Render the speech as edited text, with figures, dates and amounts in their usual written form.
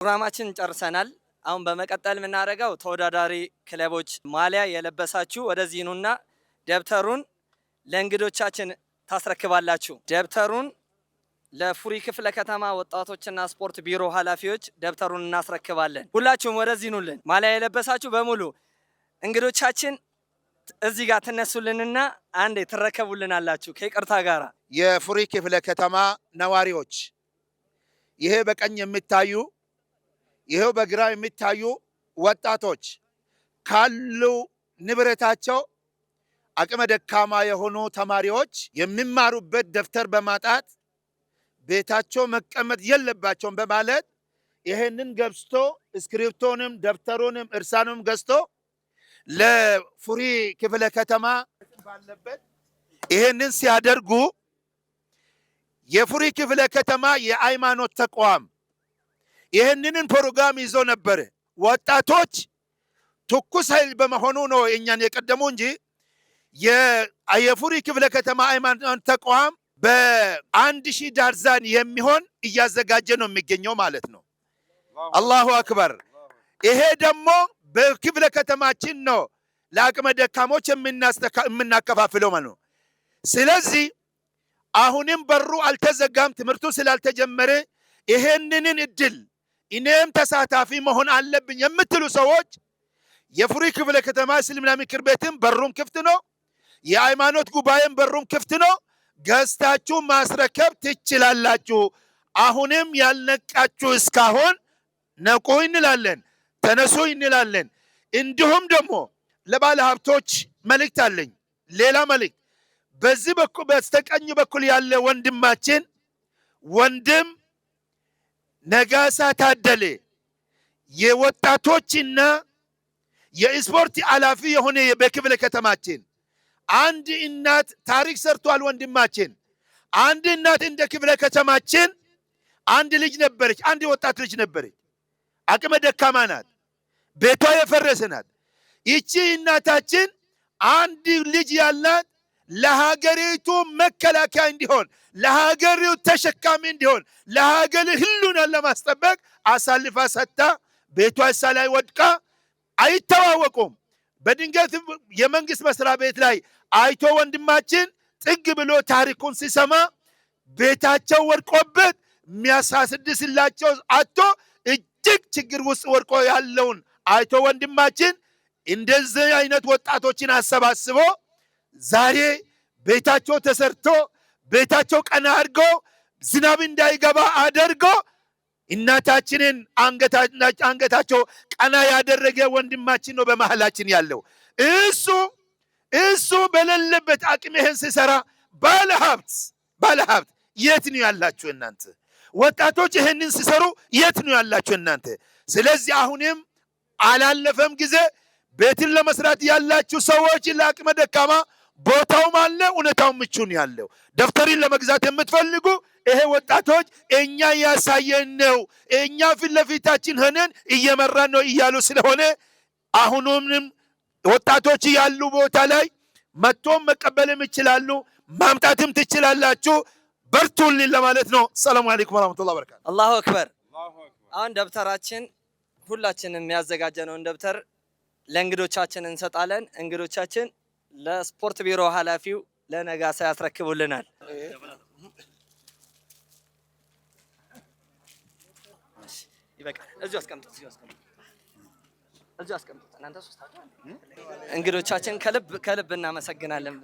ፕሮግራማችን ጨርሰናል። አሁን በመቀጠል የምናደርገው ተወዳዳሪ ክለቦች ማሊያ የለበሳችሁ ወደዚህ ኑና ደብተሩን ለእንግዶቻችን ታስረክባላችሁ። ደብተሩን ለፉሪ ክፍለ ከተማ ወጣቶችና ስፖርት ቢሮ ኃላፊዎች ደብተሩን እናስረክባለን። ሁላችሁም ወደዚህ ኑልን። ማሊያ የለበሳችሁ በሙሉ እንግዶቻችን እዚህ ጋር ትነሱልንና አንዴ ትረከቡልናላችሁ ከይቅርታ ጋር። የፉሪ ክፍለ ከተማ ነዋሪዎች ይሄ በቀኝ የሚታዩ ይሄው በግራ የሚታዩ ወጣቶች ካሉ ንብረታቸው አቅመ ደካማ የሆኑ ተማሪዎች የሚማሩበት ደብተር በማጣት ቤታቸው መቀመጥ የለባቸውም በማለት ይሄንን ገዝቶ እስክሪፕቶንም ደብተሩንም እርሳኑም ገዝቶ ለፉሪ ክፍለ ከተማ ባለበት ይሄንን ሲያደርጉ የፉሪ ክፍለ ከተማ የሃይማኖት ተቋም ይሄንን ፕሮግራም ይዞ ነበር። ወጣቶች ትኩስ ኃይል በመሆኑ ነው እኛን የቀደሙ እንጂ የፉሪ ክፍለ ከተማ ሃይማኖት ተቋም በ1000 ዳርዛን የሚሆን እያዘጋጀ ነው የሚገኘው ማለት ነው። አላሁ አክበር። ይሄ ደግሞ በክፍለ ከተማችን ነው ለአቅመ ደካሞች የምናከፋፍለው ማለት ነው። ስለዚህ አሁንም በሩ አልተዘጋም። ትምህርቱ ስላልተጀመረ ይሄንን እድል እኔም ተሳታፊ መሆን አለብኝ የምትሉ ሰዎች የፉሪ ክፍለ ከተማ እስልምና ምክር ቤትም በሩም ክፍት ነው። የሃይማኖት ጉባኤም በሩም ክፍት ነው። ገዝታችሁ ማስረከብ ትችላላችሁ። አሁንም ያልነቃችሁ እስካሁን ነቁ እንላለን፣ ተነሱ እንላለን። እንዲሁም ደግሞ ለባለ ሀብቶች መልእክት አለኝ። ሌላ መልእክት በዚህ በኩል በስተቀኝ በኩል ያለ ወንድማችን ወንድም ነጋሳ ታደለ የወጣቶችና የስፖርት ኃላፊ የሆነ በክፍለ ከተማችን አንድ እናት ታሪክ ሰርቷል። ወንድማችን አንድ እናት እንደ ክፍለ ከተማችን አንድ ልጅ ነበረች፣ አንድ ወጣት ልጅ ነበረች። አቅመ ደካማ ናት፣ ቤቷ የፈረሰ ናት። ይቺ እናታችን አንድ ልጅ ያላት ለሀገሪቱ መከላከያ እንዲሆን ለሀገሪቱ ተሸካሚ እንዲሆን ለሀገር ህሉና ለማስጠበቅ አሳልፋ ሰጥታ ቤቷ እሳ ላይ ወድቃ አይተዋወቁም። በድንገት የመንግስት መስሪያ ቤት ላይ አይቶ ወንድማችን ጥግ ብሎ ታሪኩን ሲሰማ ቤታቸው ወድቆበት የሚያሳስድስላቸው አቶ እጅግ ችግር ውስጥ ወድቆ ያለውን አይቶ ወንድማችን እንደዚህ አይነት ወጣቶችን አሰባስቦ ዛሬ ቤታቸው ተሰርቶ ቤታቸው ቀና አድርጎ ዝናብ እንዳይገባ አድርጎ እናታችንን አንገታቸው ቀና ያደረገ ወንድማችን ነው በመሃላችን ያለው። እሱ በሌለበት አቅም ይሄን ሲሰራ ባለሀብት የት ነው ያላችሁ እናንተ? ወጣቶች ይሄንን ሲሰሩ የት ነው ያላችሁ እናንተ? ስለዚህ አሁንም አላለፈም ጊዜ ቤትን ለመስራት ያላችሁ ሰዎች ለአቅመ ደካማ ቦታውም አለ፣ እውነታው ምቹ ነው ያለው። ደብተሪን ለመግዛት የምትፈልጉ ይሄ ወጣቶች እኛ ያሳየን ነው፣ እኛ ፊት ለፊታችን ሆነን እየመራን ነው እያሉ ስለሆነ አሁንም ወጣቶች ያሉ ቦታ ላይ መጥቶም መቀበልም ይችላሉ፣ ማምጣትም ትችላላችሁ። በርቱልን ለማለት ነው። ሰላም አለይኩም ወራህመቱላሂ ወበረካቱ። አላሁ አክበር። አሁን ደብተራችን ሁላችንም ያዘጋጀነውን ደብተር ለእንግዶቻችን እንሰጣለን። እንግዶቻችን ለስፖርት ቢሮ ኃላፊው ለነጋሳ ያስረክቡልናል። ይበቃል። እዚሁ አስቀምጡት፣ እዚሁ አስቀምጡት። እናንተ ሶስታችሁ እንግዶቻችን ከልብ እናመሰግናለን።